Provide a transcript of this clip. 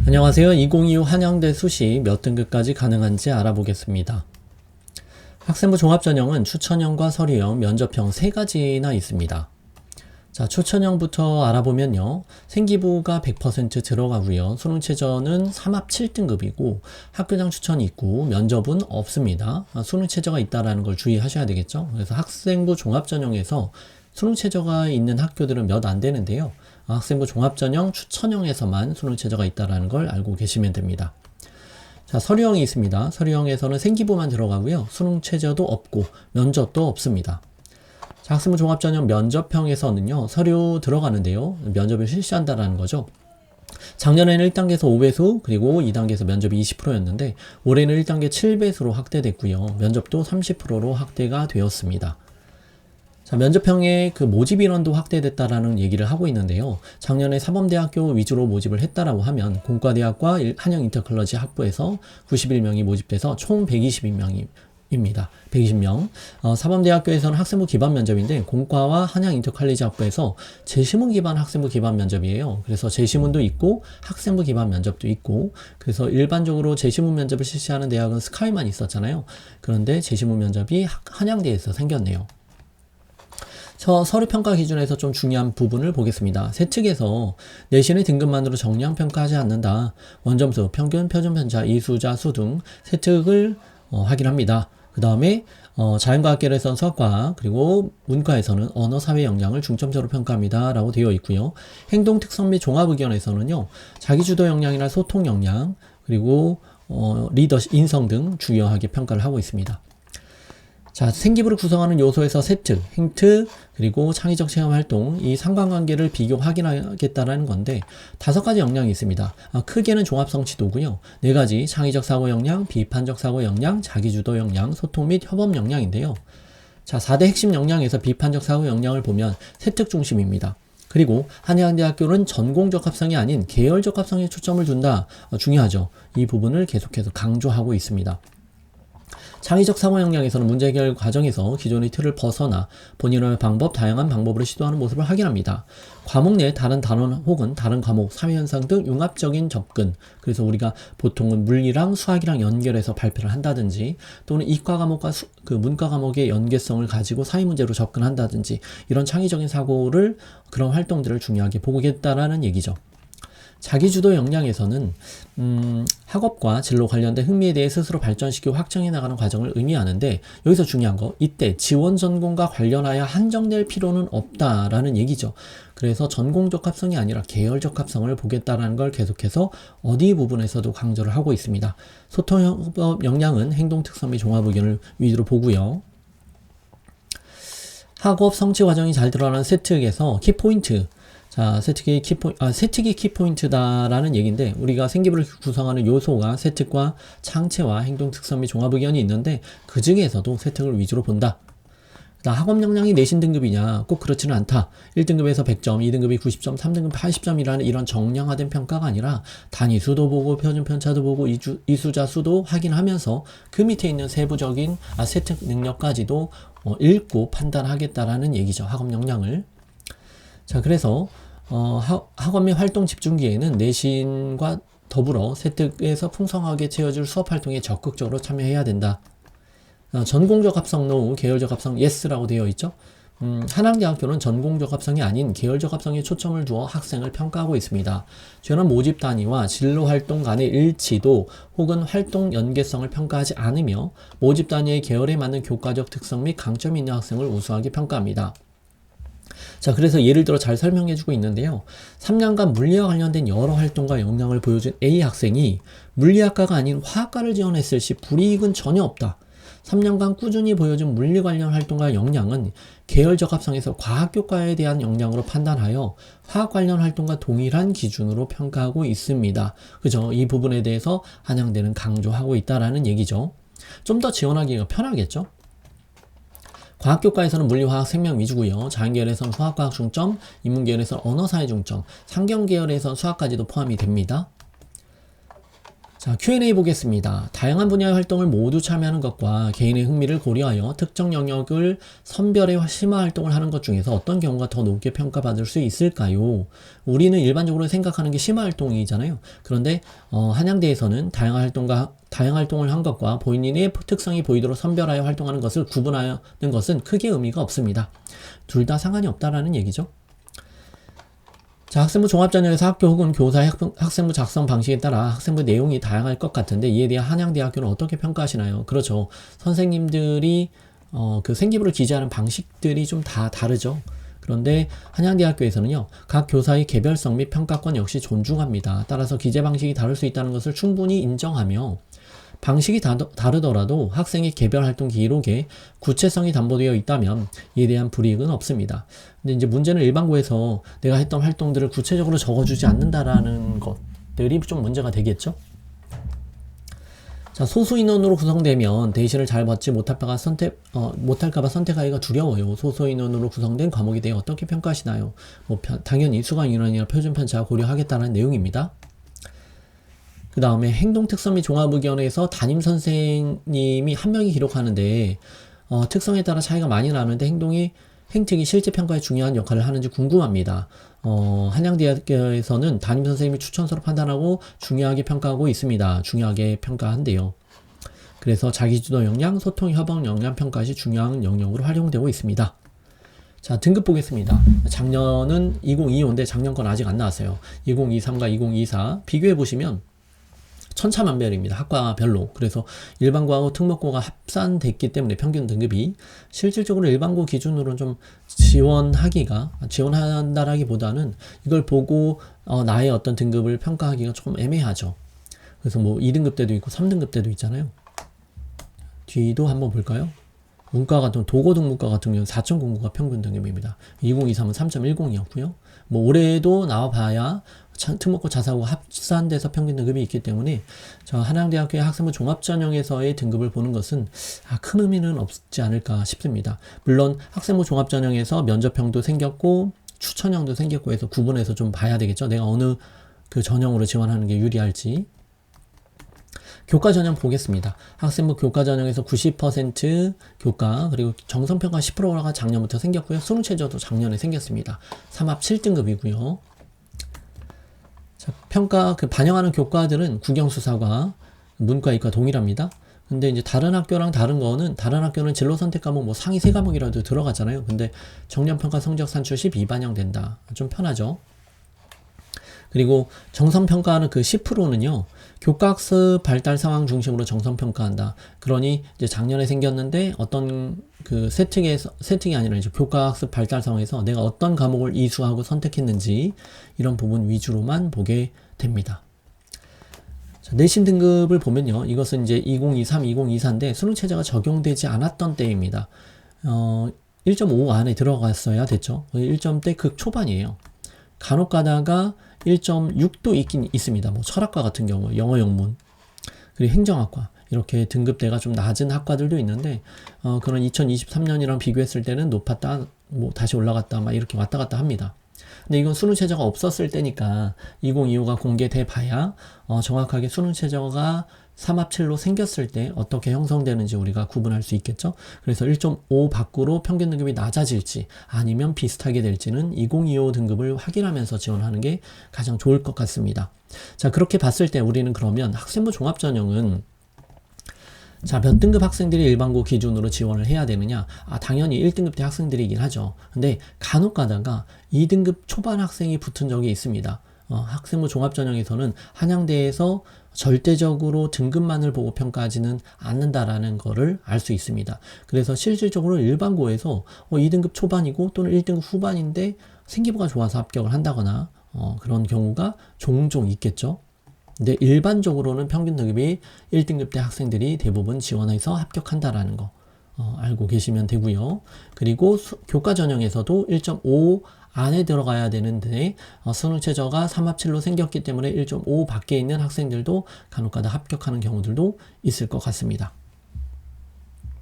안녕하세요. 2025 한양대 수시 몇 등급까지 가능한지 알아보겠습니다. 학생부 종합전형은 추천형과 서류형, 면접형 세 가지나 있습니다. 자, 추천형부터 알아보면요. 생기부가 100% 들어가고요. 수능최저는 3합 7등급이고 학교장 추천이 있고 면접은 없습니다. 수능최저가 있다는 걸 주의하셔야 되겠죠. 그래서 학생부 종합전형에서 수능최저가 있는 학교들은 몇 안 되는데요. 학생부 종합전형 추천형에서만 수능최저가 있다는 걸 알고 계시면 됩니다. 자, 서류형이 있습니다. 서류형에서는 생기부만 들어가고요. 수능최저도 없고 면접도 없습니다. 자, 학생부 종합전형 면접형에서는요. 서류 들어가는데요. 면접을 실시한다는 거죠. 작년에는 1단계에서 5배수 그리고 2단계에서 면접이 20%였는데 올해는 1단계 7배수로 확대됐고요. 면접도 30%로 확대가 되었습니다. 자, 면접형의 그 모집 인원도 확대됐다라는 얘기를 하고 있는데요. 작년에 사범대학교 위주로 모집을 했다라고 하면 공과대학과 한양인터컬러지 학부에서 91명이 모집돼서 총 120명입니다. 120명. 사범대학교에서는 학생부 기반 면접인데 공과와 한양인터컬러지 학부에서 재시문 기반 학생부 기반 면접이에요. 그래서 재시문도 있고 학생부 기반 면접도 있고 그래서 일반적으로 재시문 면접을 실시하는 대학은 스카이만 있었잖아요. 그런데 재시문 면접이 한양대에서 생겼네요. 서류평가 기준에서 좀 중요한 부분을 보겠습니다. 세특에서 내신의 등급만으로 정량 평가하지 않는다. 원점수, 평균, 표준 편차, 이수자, 수 등 세특을 확인합니다. 그 다음에 자연과학계에서는 수학과학, 그리고 문과에서는 언어, 사회 역량을 중점적으로 평가합니다. 라고 되어 있고요. 행동 특성 및 종합 의견에서는요. 자기주도 역량이나 소통 역량, 그리고 리더십, 인성 등 중요하게 평가를 하고 있습니다. 자, 생기부를 구성하는 요소에서 세특, 행특, 그리고 창의적 체험 활동, 이 상관관계를 비교 확인하겠다라는 건데 5가지 역량이 있습니다. 크게는 종합성 지도고요. 4가지 창의적 사고 역량, 비판적 사고 역량, 자기주도 역량, 소통 및 협업 역량인데요. 자, 4대 핵심 역량에서 비판적 사고 역량을 보면 세특 중심입니다. 그리고 한양대학교는 전공적 합성이 아닌 계열적 합성에 초점을 둔다. 중요하죠. 이 부분을 계속해서 강조하고 있습니다. 창의적 사고 역량에서는 문제 해결 과정에서 기존의 틀을 벗어나 본인의 방법, 다양한 방법으로 시도하는 모습을 확인합니다. 과목 내 다른 단원 혹은 다른 과목, 사회현상 등 융합적인 접근, 그래서 우리가 보통은 물리랑 수학이랑 연결해서 발표를 한다든지 또는 이과 과목과 문과 과목의 연계성을 가지고 사회문제로 접근한다든지 이런 창의적인 사고를 그런 활동들을 중요하게 보겠다라는 얘기죠. 자기주도 역량에서는 학업과 진로 관련된 흥미에 대해 스스로 발전시키고 확장해 나가는 과정을 의미하는데 여기서 중요한 거 이때 지원 전공과 관련하여 한정될 필요는 없다라는 얘기죠. 그래서 전공적 합성이 아니라 계열적 합성을 보겠다라는 걸 계속해서 어디 부분에서도 강조를 하고 있습니다. 소통 역량은 행동 특성 및 종합 의견을 위주로 보고요. 학업 성취 과정이 잘 드러나는 세특에서 키포인트. 자, 세특이 키포인트다라는 얘기인데 우리가 생기부를 구성하는 요소가 세특과 창체와 행동 특성 및 종합 의견이 있는데 그 중에서도 세특을 위주로 본다. 학업 역량이 내신 등급이냐? 꼭 그렇지는 않다. 1등급에서 100점, 2등급이 90점, 3등급 80점이라는 이런 정량화된 평가가 아니라 단위수도 보고 표준 편차도 보고 이수자 수도 확인하면서 그 밑에 있는 세부적인 세특 능력까지도 읽고 판단하겠다라는 얘기죠. 학업 역량을. 자, 그래서 학원 및 활동 집중기에는 내신과 더불어 세특에서 풍성하게 채워줄 수업 활동에 적극적으로 참여해야 된다. 전공적 합성 NO, 계열적 합성 YES라고 되어 있죠. 한양대학교는 전공적 합성이 아닌 계열적 합성에 초점을 두어 학생을 평가하고 있습니다. 최근 모집 단위와 진로 활동 간의 일치도 혹은 활동 연계성을 평가하지 않으며 모집 단위의 계열에 맞는 교과적 특성 및 강점이 있는 학생을 우수하게 평가합니다. 자, 그래서 예를 들어 잘 설명해주고 있는데요. 3년간 물리와 관련된 여러 활동과 역량을 보여준 A 학생이 물리학과가 아닌 화학과를 지원했을 시 불이익은 전혀 없다. 3년간 꾸준히 보여준 물리 관련 활동과 역량은 계열적 합성에서 과학교과에 대한 역량으로 판단하여 화학 관련 활동과 동일한 기준으로 평가하고 있습니다. 그죠? 이 부분에 대해서 한양대는 강조하고 있다라는 얘기죠. 좀 더 지원하기가 편하겠죠? 과학교과에서는 물리화학 생명 위주고요. 자연계열에서는 수학과학 중점, 인문계열에서는 언어사회 중점, 상경계열에서는 수학까지도 포함이 됩니다. 자, Q&A 보겠습니다. 다양한 분야의 활동을 모두 참여하는 것과 개인의 흥미를 고려하여 특정 영역을 선별해 심화 활동을 하는 것 중에서 어떤 경우가 더 높게 평가받을 수 있을까요? 우리는 일반적으로 생각하는 게 심화 활동이잖아요. 그런데 한양대에서는 다양한 활동을 한 것과 본인의 특성이 보이도록 선별하여 활동하는 것을 구분하는 것은 크게 의미가 없습니다. 둘 다 상관이 없다라는 얘기죠. 자, 학생부 종합전형에서 학교 혹은 교사의 학생부 작성 방식에 따라 학생부 내용이 다양할 것 같은데 이에 대해 한양대학교는 어떻게 평가하시나요? 그렇죠. 선생님들이 그 생기부를 기재하는 방식들이 좀 다 다르죠. 그런데 한양대학교에서는요, 각 교사의 개별성 및 평가권 역시 존중합니다. 따라서 기재 방식이 다를 수 있다는 것을 충분히 인정하며 방식이 다르더라도 학생의 개별 활동 기록에 구체성이 담보되어 있다면 이에 대한 불이익은 없습니다. 근데 이제 문제는 일반고에서 내가 했던 활동들을 구체적으로 적어주지 않는다라는 것들이 좀 문제가 되겠죠. 자, 소수 인원으로 구성되면 대시를 잘 받지 못할까봐 선택하기가 두려워요. 소수 인원으로 구성된 과목에 대해 어떻게 평가하시나요? 당연히 수강 인원이나 표준 편차 고려하겠다는 내용입니다. 그 다음에 행동특성 및 종합의견에서 담임 선생님이 한 명이 기록하는데 특성에 따라 차이가 많이 나는데 행특이 실제 평가에 중요한 역할을 하는지 궁금합니다. 한양대학교에서는 담임 선생님이 추천서로 판단하고 중요하게 평가하고 있습니다. 중요하게 평가한대요. 그래서 자기주도 역량, 소통, 협업 역량 평가 시 중요한 영역으로 활용되고 있습니다. 자, 등급 보겠습니다. 작년은 2025인데 작년 건 아직 안 나왔어요. 2023과 2024 비교해 보시면 천차만별입니다. 학과별로. 그래서 일반고하고 특목고가 합산됐기 때문에 평균 등급이 실질적으로 일반고 기준으로는 좀 지원한다라기보다는 이걸 보고 나의 어떤 등급을 평가하기가 조금 애매하죠. 그래서 뭐 2등급 때도 있고 3등급 때도 있잖아요. 뒤도 한번 볼까요? 문과 같은 도고등 문과 같은 경우는 4.09가 평균 등급입니다. 2023은 3.10이었고요. 뭐 올해도 나와봐야 특목고 자사고 합산돼서 평균 등급이 있기 때문에 저 한양대학교의 학생부 종합전형에서의 등급을 보는 것은 큰 의미는 없지 않을까 싶습니다. 물론 학생부 종합전형에서 면접형도 생겼고 추천형도 생겼고 해서 구분해서 좀 봐야 되겠죠. 내가 어느 그 전형으로 지원하는 게 유리할지. 교과 전형 보겠습니다. 학생부 교과 전형에서 90% 교과 그리고 정성평가 10%가 작년부터 생겼고요. 수능 최저도 작년에 생겼습니다. 3합 7등급이고요. 자, 평가 반영하는 교과들은 국영수사과 문과 이과 동일합니다. 근데 이제 다른 학교랑 다른 학교는 진로 선택 과목 뭐 상위 3과목이라도 들어가잖아요. 근데 정년평가 성적 산출 시 비반영된다. 좀 편하죠. 그리고 정성평가하는 그 10%는요, 교과학습 발달 상황 중심으로 정성평가한다. 그러니 이제 작년에 생겼는데 어떤 그 세팅이 아니라 이제 교과학습 발달 상황에서 내가 어떤 과목을 이수하고 선택했는지 이런 부분 위주로만 보게 됩니다. 자, 내신 등급을 보면요, 이것은 이제 2023, 2024인데 수능 체제가 적용되지 않았던 때입니다. 1.5 안에 들어갔어야 됐죠. 1점대 극 초반이에요. 간혹 가다가 1.6도 있긴 있습니다. 뭐 철학과 같은 경우, 영어 영문, 그리고 행정학과 이렇게 등급대가 좀 낮은 학과들도 있는데 그런 2023년이랑 비교했을 때는 높았다, 뭐 다시 올라갔다, 막 이렇게 왔다 갔다 합니다. 근데 이건 수능 최저가 없었을 때니까 2025가 공개돼 봐야 정확하게 수능 최저가 3합7로 생겼을 때 어떻게 형성되는지 우리가 구분할 수 있겠죠. 그래서 1.5 밖으로 평균 등급이 낮아질지 아니면 비슷하게 될지는 2025 등급을 확인하면서 지원하는 게 가장 좋을 것 같습니다. 자, 그렇게 봤을 때 우리는 그러면 학생부 종합전형은 자, 몇 등급 학생들이 일반고 기준으로 지원을 해야 되느냐? 당연히 1등급 대 학생들이긴 하죠. 근데 간혹 가다가 2등급 초반 학생이 붙은 적이 있습니다. 학생부 종합전형에서는 한양대에서 절대적으로 등급만을 보고 평가하지는 않는다라는 거를 알 수 있습니다. 그래서 실질적으로 일반고에서 2등급 초반이고 또는 1등급 후반인데 생기부가 좋아서 합격을 한다거나 그런 경우가 종종 있겠죠. 근데 일반적으로는 평균 등급이 1등급 대 학생들이 대부분 지원해서 합격한다라는 거 알고 계시면 되고요. 그리고 교과 전형에서도 1.5 안에 들어가야 되는데 수능 최저가 3합7로 생겼기 때문에 1.5 밖에 있는 학생들도 간혹가다 합격하는 경우들도 있을 것 같습니다.